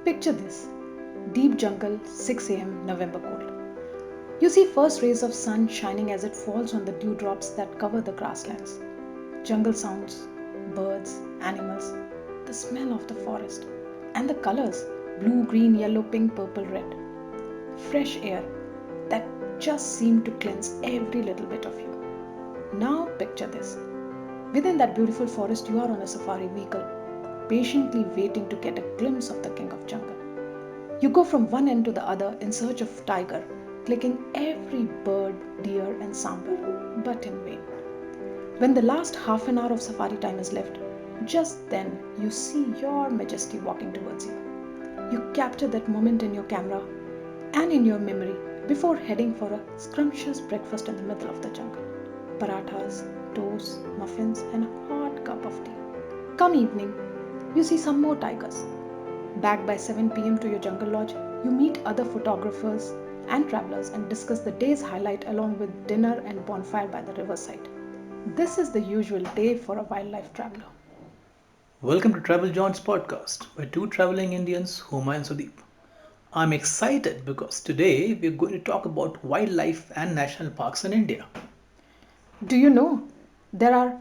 Picture this deep jungle, 6 a.m., November cold. You see first rays of sun shining as it falls on the dewdrops that cover the grasslands. Jungle sounds, birds, animals, the smell of the forest, and the colors blue, green, yellow, pink, purple, red. Fresh air that just seemed to cleanse every little bit of you. Now picture this. Within that beautiful forest, you are on a safari vehicle, patiently waiting to get a glimpse of the king of jungle. You go from one end to the other in search of tiger, clicking every bird, deer, and sambar, but in vain. When the last half an hour of safari time is left, just then you see your majesty walking towards you. You capture that moment in your camera and in your memory before heading for a scrumptious breakfast in the middle of the jungle. Parathas, toast, muffins, and a hot cup of tea. Come evening, you see some more tigers. Back by 7 p.m. to your jungle lodge, you meet other photographers and travelers and discuss the day's highlight along with dinner and bonfire by the riverside. This is the usual day for a wildlife traveler. Welcome to Travel John's podcast by two traveling Indians, Huma and Sudeep. I'm excited because today we're going to talk about wildlife and national parks in India. Do you know there are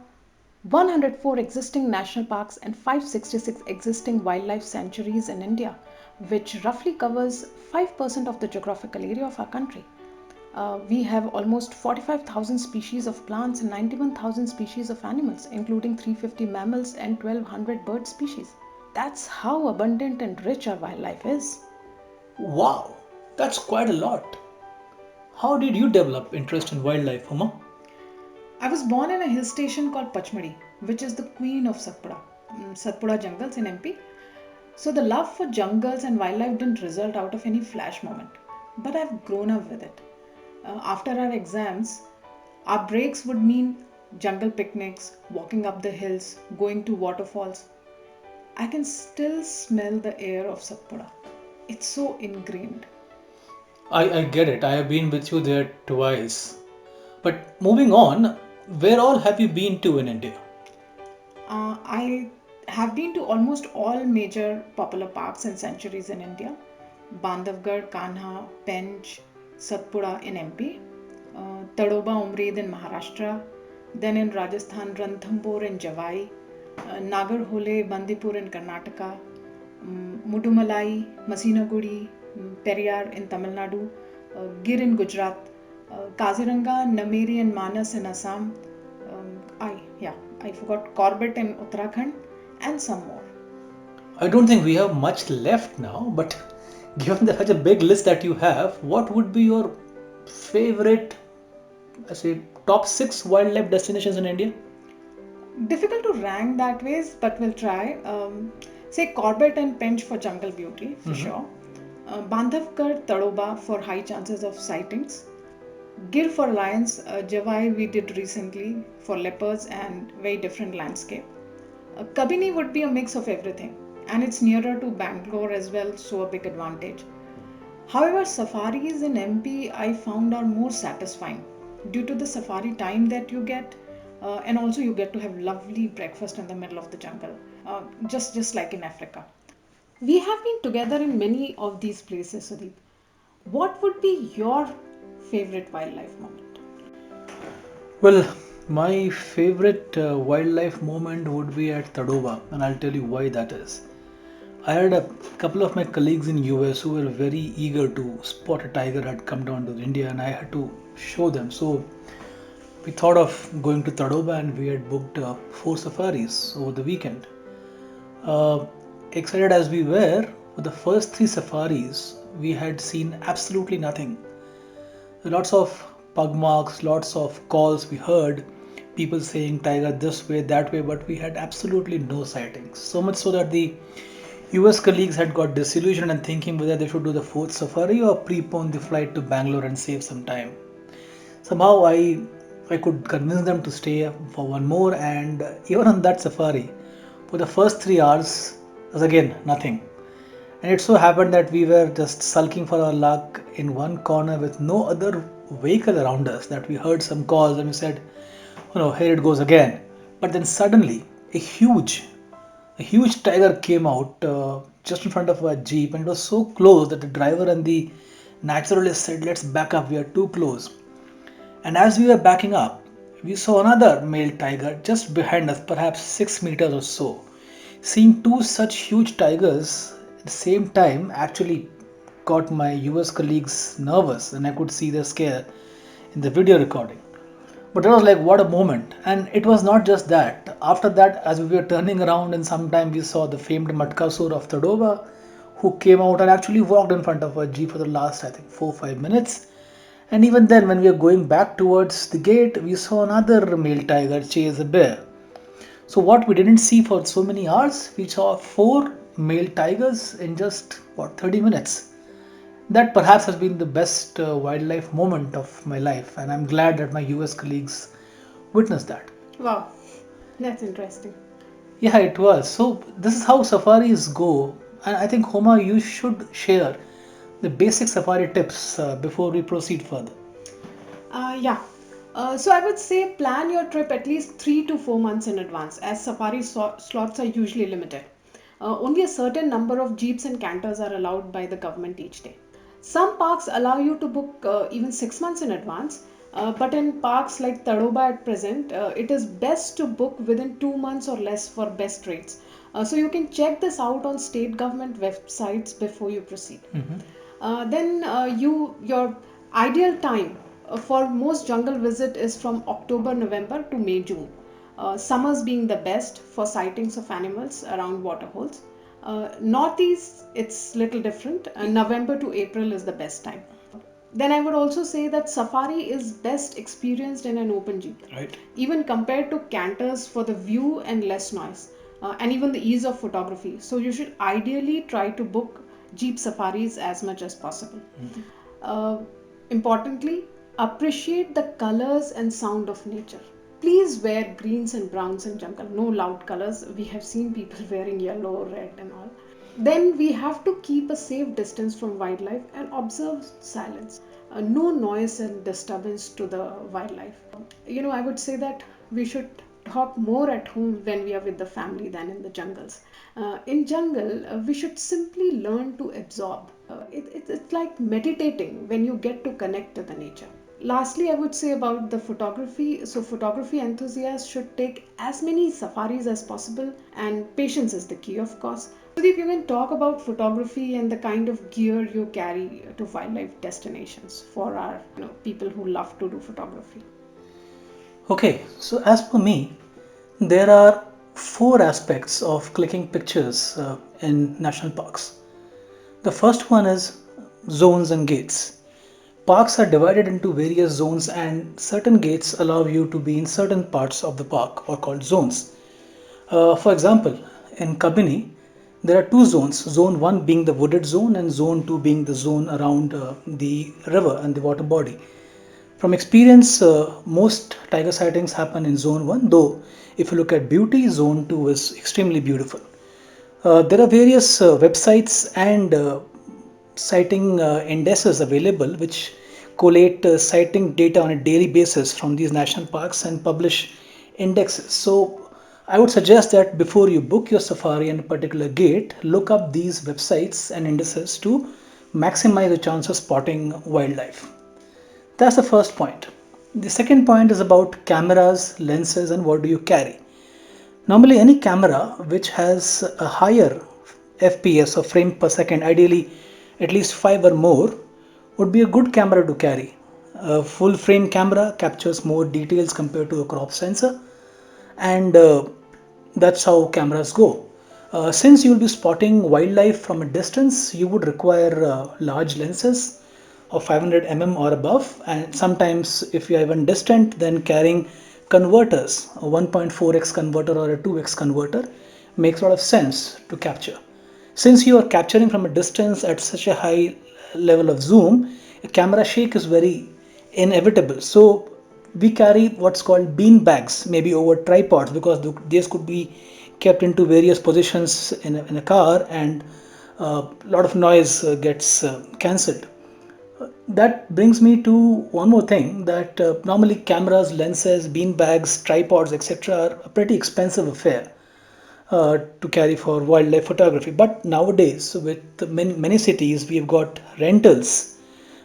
104 existing national parks and 566 existing wildlife sanctuaries in India, which roughly covers 5% of the geographical area of our country. We have almost 45,000 species of plants and 91,000 species of animals, including 350 mammals and 1,200 bird species. That's how abundant and rich our wildlife is. Wow, that's quite a lot. How did you develop interest in wildlife, Huma? I was born in a hill station called Pachmadi, which is the queen of Satpura jungles in MP. So the love for jungles and wildlife didn't result out of any flash moment, but I've grown up with it. After our exams, our breaks would mean jungle picnics, walking up the hills, going to waterfalls. I can still smell the air of Satpura. It's so ingrained. I get it, I have been with you there twice. But moving on, where all have you been to in India? I have been to almost all major popular parks and sanctuaries in India. Bandhavgarh, Kanha, Pench, Satpura in MP, Tadoba Umred in Maharashtra, then in Rajasthan, Ranthambore in Javai, Nagarhole, Bandipur in Karnataka, Mudumalai, Masinaguri, Periyar in Tamil Nadu, Gir in Gujarat, Kaziranga, Nameri and Manas in Assam. I forgot Corbett in Uttarakhand, and some more. I don't think we have much left now, but given such a big list that you have, what would be your favorite, I say, top six wildlife destinations in India? Difficult to rank that ways, but we'll try. Say Corbett and Pench for jungle beauty, for Mhm. sure. Bandhavgarh, Tadoba for high chances of sightings. Gir for lions, Javai we did recently for leopards and very different landscape. Kabini would be a mix of everything, and it's nearer to Bangalore as well, so a big advantage. However, safaris in MP I found are more satisfying due to the safari time that you get, and also you get to have lovely breakfast in the middle of the jungle, just like in Africa. We have been together in many of these places, Sudeep. What would be your favorite wildlife moment? Well, my favorite wildlife moment would be at Tadoba, and I'll tell you why that is. I had a couple of my colleagues in US who were very eager to spot a tiger had come down to India, and I had to show them. So we thought of going to Tadoba, and we had booked four safaris over the weekend. Uh, Excited as we were, for the first three safaris, we had seen absolutely nothing. Lots of pug marks, lots of calls we heard, people saying tiger this way, that way, but we had absolutely no sightings. So much so that the US colleagues had got disillusioned and thinking whether they should do the fourth safari or prepone the flight to Bangalore and save some time. Somehow I could convince them to stay for one more, and even on that safari, for the first 3 hours, was again nothing. And it so happened that we were just sulking for our luck in one corner with no other vehicle around us, that we heard some calls and we said, oh no, here it goes again. But then suddenly a huge tiger came out. just in front of our jeep, and it was so close that the driver and the naturalist said, "Let's back up. We are too close." And as we were backing up, we saw another male tiger just behind us, perhaps 6 meters or so. Seeing two such huge tigers at the same time actually got my US colleagues nervous, and I could see their scare in the video recording. But it was like, what a moment. And it was not just that. After that, as we were turning around, and sometime we saw the famed Matkasur of Tadoba, who came out and actually walked in front of our jeep for the last, I think, 4 or 5 minutes. And even then, when we were going back towards the gate, we saw another male tiger chase a bear. So, what we didn't see for so many hours, we saw four male tigers in just, what, 30 minutes. That perhaps has been the best wildlife moment of my life, and I'm glad that my US colleagues witnessed that. Wow, that's interesting. Yeah, it was. So, this is how safaris go, and I think, Homa, you should share the basic safari tips before we proceed further. Yeah. So I would say plan your trip at least 3 to 4 months in advance, as safari slots are usually limited. Only a certain number of jeeps and canters are allowed by the government each day. Some parks allow you to book even 6 months in advance, but in parks like Tadoba at present, it is best to book within 2 months or less for best rates. So you can check this out on state government websites before you proceed. Then your ideal time for most jungle visit is from October November to May June. Summers being the best for sightings of animals around waterholes. Northeast it's little different. November to April is the best time. Then I would also say that safari is best experienced in an open jeep, Right. even compared to canters for the view and less noise, and even the ease of photography. So you should ideally try to book jeep safaris as much as possible. Uh, Importantly, appreciate the colors and sound of nature. Please wear greens and browns in jungle. No loud colors. We have seen people wearing yellow, red, and all. Then we have to keep a safe distance from wildlife and observe silence. No noise and disturbance to the wildlife. I would say that we should talk more at home when we are with the family than in the jungles. In jungle, we should simply learn to absorb. It's like meditating when you get to connect to the nature. Lastly, I would say about the photography. So, photography enthusiasts should take as many safaris as possible, and patience is the key, of course. Sudeep, you can talk about photography and the kind of gear you carry to wildlife destinations for our people who love to do photography. Okay, so as per me, there are four aspects of clicking pictures in national parks. The first one is zones and gates. Parks are divided into various zones, and certain gates allow you to be in certain parts of the park, or called zones. For example, in Kabini, there are two zones, zone 1 being the wooded zone, and zone 2 being the zone around the river and the water body. From experience, most tiger sightings happen in zone 1, though if you look at beauty, zone 2 is extremely beautiful. There are various websites and sighting indices available which collate sighting data on a daily basis from these national parks and publish indexes. So I would suggest that before you book your safari in a particular gate, look up these websites and indices to maximize the chance of spotting wildlife. That's the first point. The second point is about cameras, lenses, and what do you carry. Normally, any camera which has a higher FPS or frame per second, ideally at least 5 or more, would be a good camera to carry. A full frame camera captures more details compared to a crop sensor, and that's how cameras go. Since you will be spotting wildlife from a distance, you would require large lenses of 500 or above, and sometimes if you are even distant, then carrying converters, a 1.4x converter or a 2x converter, makes a lot of sense to capture. Since you are capturing from a distance at such a high level of zoom, a camera shake is very inevitable. So we carry what's called bean bags, maybe over tripods, because these could be kept into various positions in a car, and a lot of noise gets cancelled. That brings me to one more thing, that normally cameras, lenses, bean bags, tripods, etc. are a pretty expensive affair. to carry for wildlife photography. But nowadays, with many cities, we've got rentals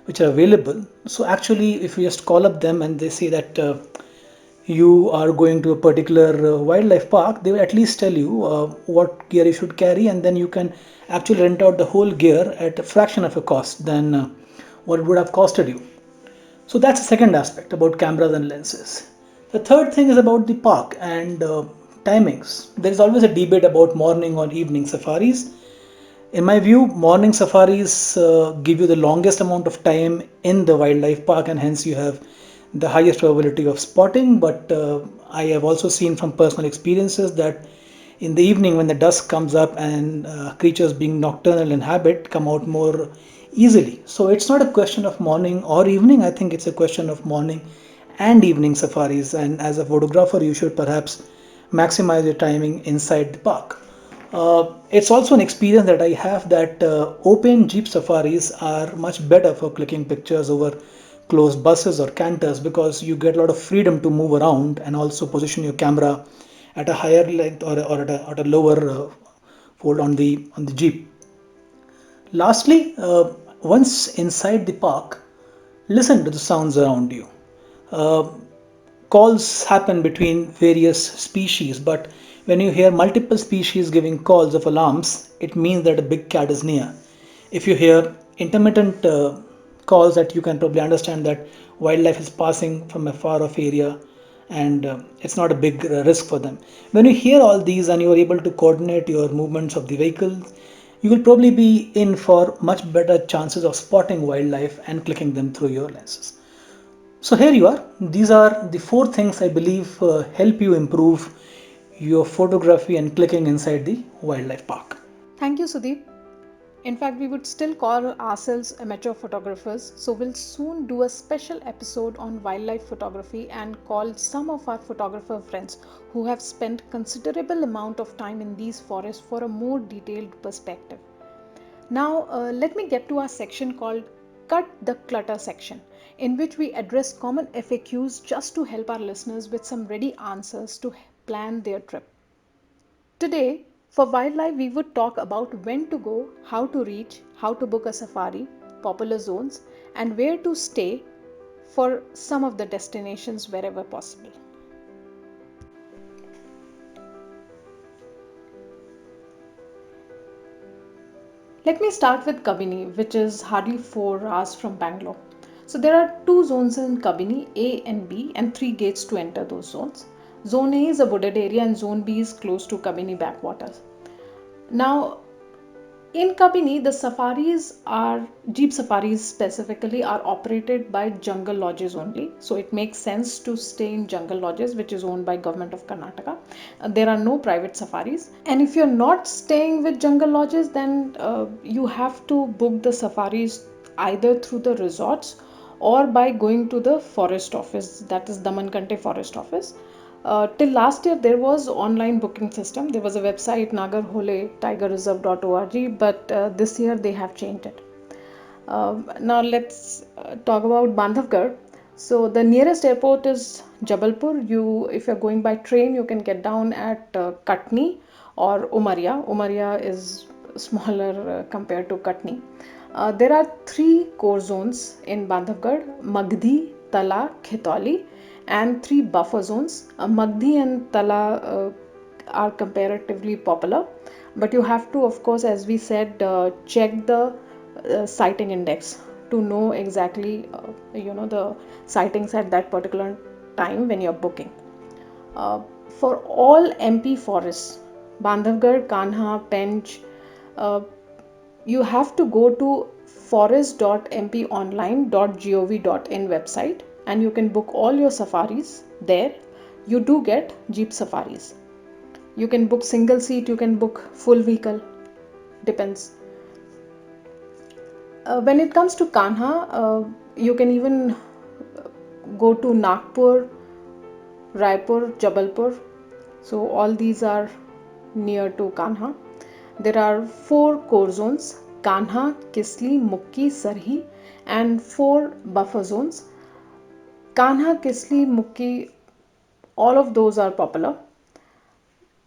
which are available. So actually, if you just call up them and they say that you are going to a particular wildlife park, they will at least tell you what gear you should carry, and then you can actually rent out the whole gear at a fraction of a cost than what it would have costed you. So that's the second aspect about cameras and lenses. The third thing is about the park and timings. There is always a debate about morning or evening safaris. In my view, morning safaris give you the longest amount of time in the wildlife park, and hence you have the highest probability of spotting. But I have also seen from personal experiences that in the evening, when the dusk comes up and creatures being nocturnal in habit come out more easily. So it's not a question of morning or evening. I think it's a question of morning and evening safaris. And as a photographer, you should perhaps maximize your timing inside the park. It's also an experience that I have that open jeep safaris are much better for clicking pictures over closed buses or canters, because you get a lot of freedom to move around and also position your camera at a higher length, or at a lower fold on the jeep. Lastly, once inside the park, listen to the sounds around you. Uh, Calls happen between various species, but when you hear multiple species giving calls of alarms, it means that a big cat is near. If you hear intermittent calls, that you can probably understand that wildlife is passing from a far off area, and it's not a big risk for them. When you hear all these and you are able to coordinate your movements of the vehicle, you will probably be in for much better chances of spotting wildlife and clicking them through your lenses. So here you are. These are the four things I believe help you improve your photography and clicking inside the wildlife park. Thank you, Sudeep. In fact, we would still call ourselves amateur photographers, so we'll soon do a special episode on wildlife photography and call some of our photographer friends who have spent considerable amount of time in these forests for a more detailed perspective. Now, let me get to our section called Cut the Clutter section, in which we address common FAQs just to help our listeners with some ready answers to plan their trip. Today, for wildlife, we would talk about when to go, how to reach, how to book a safari, popular zones, and where to stay for some of the destinations wherever possible. Let me start with Kabini, which is hardly 4 hours from Bangalore. So there are two zones in Kabini, A and B, and three gates to enter those zones. Zone A is a wooded area and Zone B is close to Kabini backwaters. Now, in Kabini, the safaris are, jeep safaris specifically, are operated by jungle lodges only. So it makes sense to stay in jungle lodges, which is owned by Government of Karnataka. There are no private safaris. And if you're not staying with jungle lodges, then you have to book the safaris either through the resorts or by going to the forest office, that is Damankante Forest Office. Till last year, there was online booking system. There was a website Nagarhole tigerreserve.org, but this year they have changed it. Now let's talk about Bandhavgarh. So the nearest airport is Jabalpur. If you're going by train, you can get down at Katni or Umaria. Umaria is smaller compared to Katni. There are three core zones in Bandhavgarh: Magdi, Tala, Khitoli, and three buffer zones. Magdi and Tala are comparatively popular, but you have to, of course, as we said, check the sighting index to know exactly the sightings at that particular time when you're booking. Uh, for all MP forests, Bandhavgarh, Kanha, Pench, uh, you have to go to forest.mponline.gov.in website and you can book all your safaris there. You do get jeep safaris. You can book single seat, you can book full vehicle, depends. When it comes to Kanha, you can even go to Nagpur, Raipur, Jabalpur. So all these are near to Kanha. There are four core zones: Kanha, Kisli, Mukki, Sarhi, and four buffer zones. Kanha, Kisli, Mukki, all of those are popular,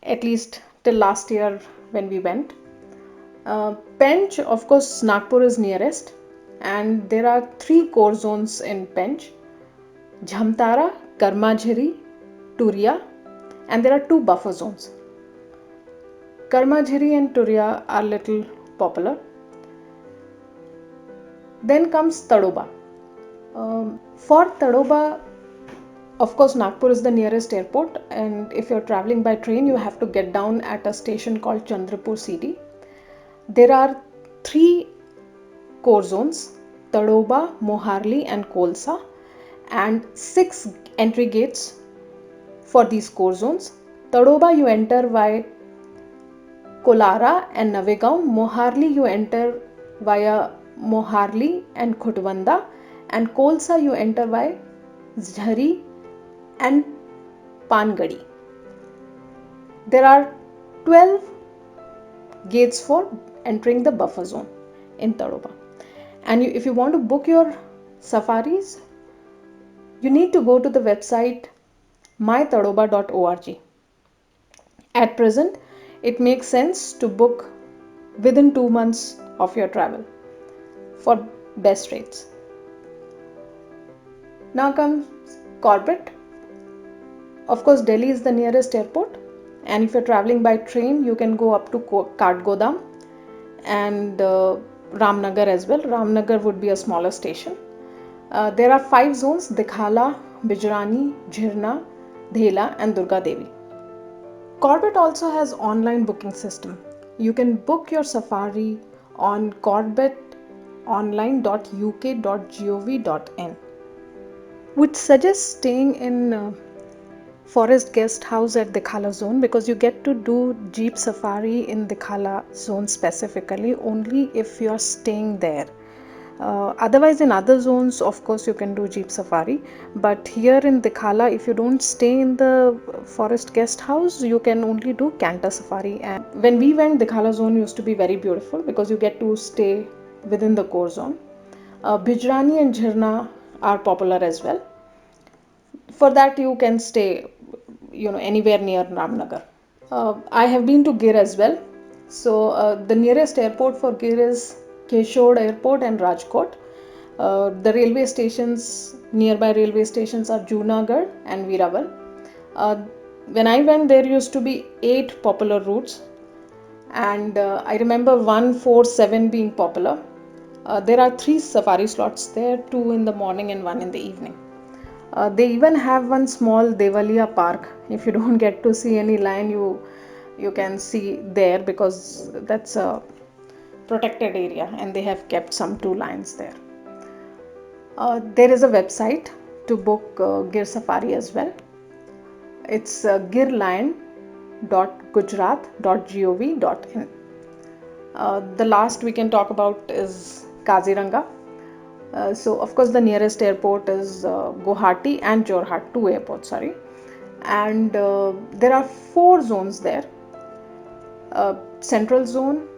at least till last year when we went. Pench, of course, Nagpur is nearest, and there are 3 core zones in Pench: Jhamtara, Karmajhiri, Turia, and there are 2 buffer zones. Karmajhiri and Turia are little popular. Then comes Tadoba. For Tadoba, of course, Nagpur is the nearest airport, and if you're traveling by train, you have to get down at a station called Chandrapur CD. There are 3 core zones: Tadoba, Moharli, and Kolsa, and 6 entry gates for these core zones. Tadoba you enter via Kolara and Navegaon. Moharli you enter via Moharli and Khutwanda, and Kolsa you enter via Jhari and Pangadi. There are 12 gates for entering the buffer zone in Tadoba. And if you want to book your safaris, you need to go to the website mytadoba.org. At present, it makes sense to book within 2 months of your travel for best rates. Now comes Corbett. Of course, Delhi is the nearest airport, and if you're traveling by train, you can go up to Katgodam and Ramnagar as well. Ramnagar would be a smaller station. There are 5 zones: Dikhala, Bijrani, Jhirna, Dhela, and Durga Devi. Corbett also has online booking system. You can book your safari on corbettonline.uk.gov.in. Would suggest staying in Forest Guest House at Dikhala zone, because you get to do jeep safari in Dikhala zone specifically only if you are staying there. Otherwise, in other zones, of course, you can do jeep safari. But here in Dikhala, if you don't stay in the Forest Guest House, you can only do canter safari. And when we went, Dikhala zone used to be very beautiful because you get to stay within the core zone. Bijrani and Jhirna are popular as well. For that, you can stay, anywhere near Ramnagar. I have been to Gir as well. So the nearest airport for Gir is Keshod Airport and Rajkot. The nearby railway stations are Junagadh and Veeraval. When I went, there used to be 8 popular routes, and I remember 147 being popular. There are 3 safari slots there, 2 in the morning and 1 in the evening. They even have one small Devaliya park. If you don't get to see any lion, you can see there, because that's a protected area and they have kept some 2 lions there. There is a website to book Gir Safari as well. It's girlion.gujarat.gov.in. The last we can talk about is Kaziranga. So of course the nearest airport is Guwahati and Jorhat, 2 airports, sorry. And there are 4 zones there. Central zone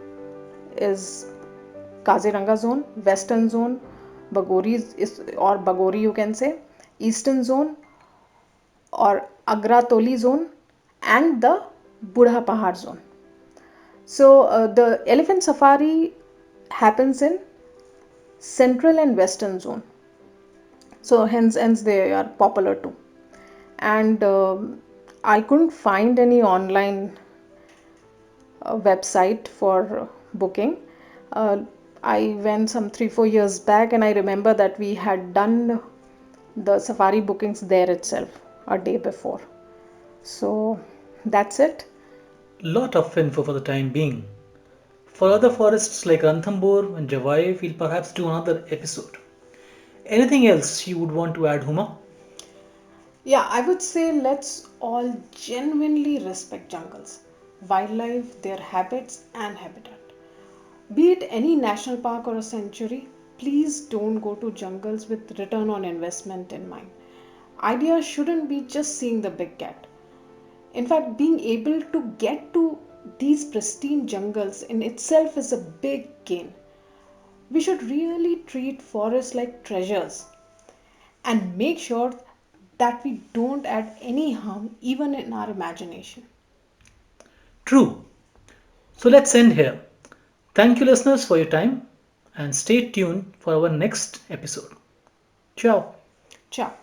is Kaziranga zone, western zone Bagori you can say, eastern zone or Agra Toli zone, and the Budha Pahad zone. So the elephant safari happens in central and western zone, so hence they are popular too. And I couldn't find any online website for booking. I went some 3-4 years back, and I remember that we had done the safari bookings there itself a day before. So that's it. Lot of info for the time being. For other forests like Ranthambore and Javai, we'll perhaps do another episode. Anything else you would want to add, Huma? Yeah, I would say let's all genuinely respect jungles, wildlife, their habits and habitat. Be it any national park or a sanctuary, please don't go to jungles with return on investment in mind. Idea shouldn't be just seeing the big cat. In fact, being able to get to these pristine jungles in itself is a big gain. We should really treat forests like treasures and make sure that we don't add any harm even in our imagination. True. So let's end here. Thank you, listeners, for your time and stay tuned for our next episode. Ciao. Ciao.